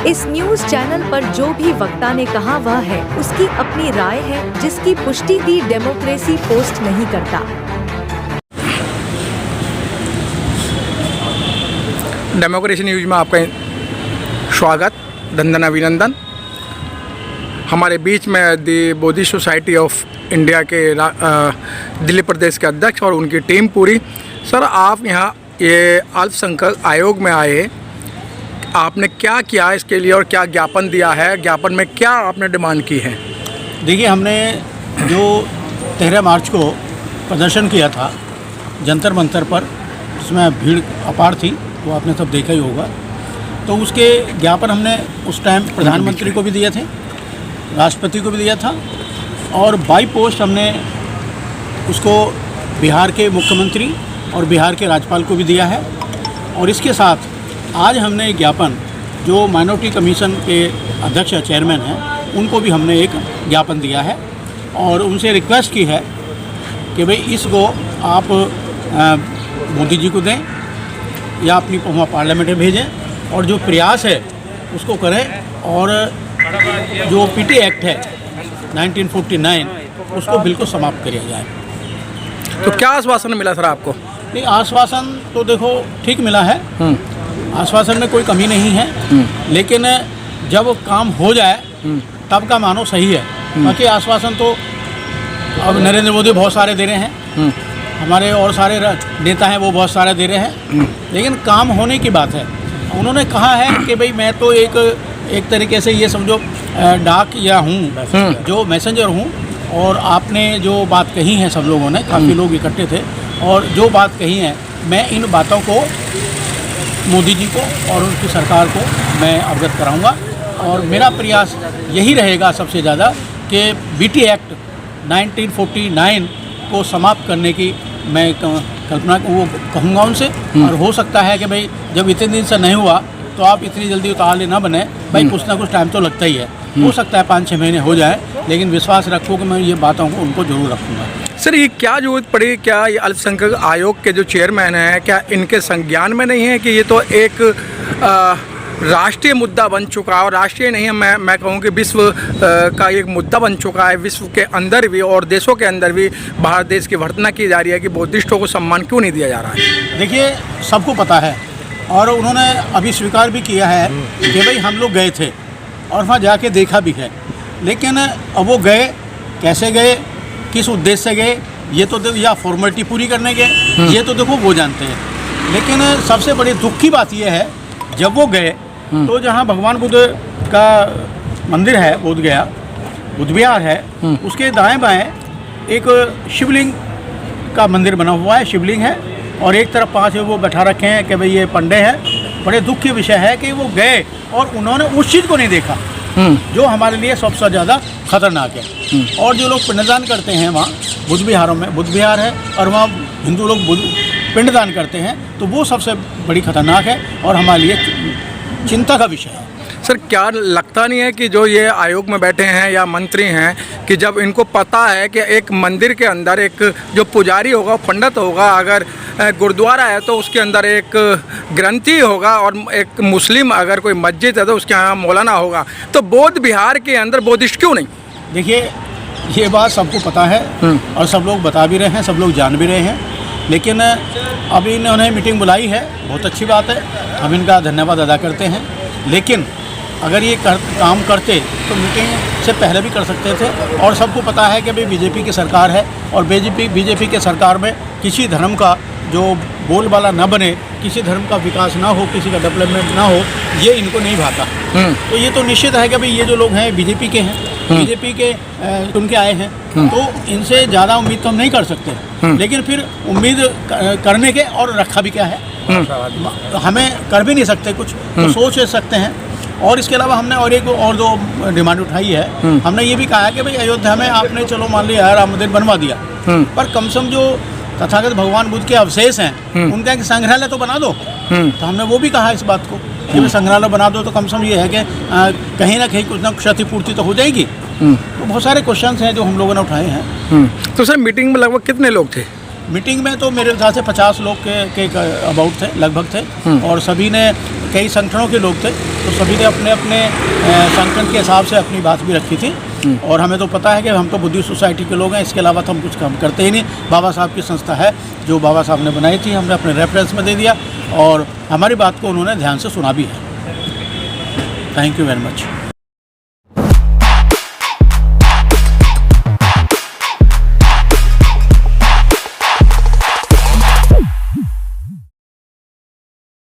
इस news channel पर जो भी वक्ता ने कहा वह है उसकी अपनी राय है, जिसकी पुष्टि दी डेमोक्रेसी पोस्ट नहीं करता। डेमोक्रेसी न्यूज में आपका स्वागत, धन्यवाद, अभिनंदन। हमारे बीच में दी बुद्धिस्ट सोसाइटी ऑफ इंडिया के दिल्ली प्रदेश के अध्यक्ष और उनकी टीम पूरी। सर, आप यहाँ ये अल्पसंख्यक आयोग में आए, आपने क्या किया इसके लिए और क्या ज्ञापन दिया है? ज्ञापन में क्या आपने डिमांड की है? देखिए, हमने जो 13 मार्च को प्रदर्शन किया था जंतर मंतर पर, उसमें भीड़ अपार थी, वो आपने सब देखा ही होगा। तो उसके ज्ञापन हमने उस टाइम प्रधानमंत्री को भी दिए थे, राष्ट्रपति को भी दिया था, और बाई पोस्ट हमने उसको बिहार के मुख्यमंत्री और बिहार के राज्यपाल को भी दिया है। और इसके साथ आज हमने ज्ञापन जो माइनॉरिटी कमीशन के अध्यक्ष चेयरमैन हैं, उनको भी हमने एक ज्ञापन दिया है और उनसे रिक्वेस्ट की है कि भाई इसको आप मोदी जी को दें या अपनी वहाँ पार्लियामेंट में भेजें और जो प्रयास है उसको करें, और जो पीटी एक्ट है 1949 उसको बिल्कुल समाप्त किया जाए। तो क्या आश्वासन मिला सर आपको? नहीं, आश्वासन तो देखो ठीक मिला है, आश्वासन में कोई कमी नहीं है, लेकिन जब काम हो जाए तब का मानो सही है। बाकी आश्वासन तो अब नरेंद्र मोदी बहुत सारे दे रहे हैं, हमारे और सारे नेता हैं वो बहुत सारे दे रहे हैं, लेकिन काम होने की बात है। उन्होंने कहा है कि भाई मैं तो एक तरीके से ये समझो डाक या हूँ, जो मैसेंजर हूँ, और आपने जो बात कही है, सब लोगों ने, काफ़ी लोग इकट्ठे थे, और जो बात कही है मैं इन बातों को मोदी जी को और उनकी सरकार को मैं अवगत कराऊंगा। और मेरा प्रयास यही रहेगा सबसे ज़्यादा कि बीटी एक्ट 1949 को समाप्त करने की मैं कल्पना वो कहूँगा उनसे। और हो सकता है कि भाई जब इतने दिन से नहीं हुआ तो आप इतनी जल्दी उतावले ना बने, भाई कुछ ना कुछ टाइम तो लगता ही है, हो सकता है 5-6 महीने हो जाए, लेकिन विश्वास रखो कि मैं ये बातों को उनको जरूर रखूँगा। सर, ये क्या जरूरत पड़ी? क्या ये अल्पसंख्यक आयोग के जो चेयरमैन हैं, क्या इनके संज्ञान में नहीं है कि ये तो एक राष्ट्रीय मुद्दा बन चुका है, और राष्ट्रीय नहीं है, मैं कहूँ कि विश्व का एक मुद्दा बन चुका है। विश्व के अंदर भी और देशों के अंदर भी भारत देश की भर्त्सना की जा रही है कि बुद्धिस्टों को सम्मान क्यों नहीं दिया जा रहा है? देखिए, सबको पता है और उन्होंने अभी स्वीकार भी किया है कि भाई हम लोग गए थे और वहाँ जाके देखा भी है, लेकिन अब वो गए, कैसे गए, किस उद्देश्य से गए, ये तो देखो, या फॉर्मेलिटी पूरी करने गए, ये तो देखो वो जानते हैं। लेकिन सबसे बड़ी दुख की बात ये है, जब वो गए तो जहाँ भगवान बुद्ध का मंदिर है, बोध गया बुद्ध विहार है, उसके दाएं बाएं एक शिवलिंग का मंदिर बना हुआ है, शिवलिंग है, और एक तरफ 5 वो बैठा रखे हैं कि भाई ये पंडे हैं। बड़े दुख की विषय है कि वो गए और उन्होंने उस चीज़ को नहीं देखा जो हमारे लिए सबसे ज़्यादा खतरनाक है। और जो लोग पिंडदान करते हैं वहाँ बुद्ध विहारों में, बुद्ध विहार है और वहाँ हिंदू लोग पिंडदान करते हैं, तो वो सबसे बड़ी खतरनाक है और हमारे लिए चिंता का विषय है। सर, क्या लगता नहीं है कि जो ये आयोग में बैठे हैं या मंत्री हैं, कि जब इनको पता है कि एक मंदिर के अंदर एक जो पुजारी होगा, पंडित होगा, अगर गुरुद्वारा है तो उसके अंदर एक ग्रंथी होगा, और एक मुस्लिम अगर कोई मस्जिद है तो उसके यहाँ मौलाना होगा, तो बौद्ध विहार के अंदर बुद्धिस्ट क्यों नहीं? देखिए, ये बात सबको पता है और सब लोग बता भी रहे हैं, सब लोग जान भी रहे हैं, लेकिन अभी इन्होंने मीटिंग बुलाई है, बहुत अच्छी बात है, हम इनका धन्यवाद अदा करते हैं। लेकिन अगर ये काम करते तो मीटिंग से पहले भी कर सकते थे। और सबको पता है कि भाई बीजेपी की सरकार है, और बीजेपी के सरकार में किसी धर्म का जो बोलबाला न बने, किसी धर्म का विकास ना हो, किसी का डेवलपमेंट ना हो, ये इनको नहीं भाता। तो ये तो निश्चित है कि भाई ये जो लोग हैं बीजेपी के हैं, बीजेपी के चुन के आए हैं, तो इनसे ज़्यादा उम्मीद तो हम नहीं कर सकते। लेकिन फिर उम्मीद करने के और रखा भी क्या है, हमें कर भी नहीं सकते कुछ, तो सोच सकते हैं। और इसके अलावा हमने और दो डिमांड उठाई है। हमने ये भी कहा है कि भाई अयोध्या में आपने चलो मान लिया राम मंदिर बनवा दिया, पर कम से कम जो तथागत भगवान बुद्ध के अवशेष हैं उनका एक संग्रहालय तो बना दो। तो हमने वो भी कहा इस बात को कि संग्रहालय बना दो, तो कम से कम ये है कि कहीं ना कहीं कुछ ना क्षतिपूर्ति तो हो जाएगी। तो बहुत सारे क्वेश्चन हैं जो हम लोगों ने उठाए हैं। तो सर, मीटिंग में लगभग कितने लोग थे? मीटिंग में तो मेरे ख्याल से 50 लोग के अबाउट थे, लगभग थे, और सभी ने, कई संगठनों के लोग थे, तो सभी ने अपने अपने संगठन के हिसाब से अपनी बात भी रखी थी। और हमें तो पता है कि हम तो बुद्धिस्ट सोसाइटी के लोग हैं, इसके अलावा तो हम कुछ काम करते ही नहीं। बाबा साहब की संस्था है जो बाबा साहब ने बनाई थी, हमने अपने रेफरेंस में दे दिया और हमारी बात को उन्होंने ध्यान से सुना भी है। Thank you very much.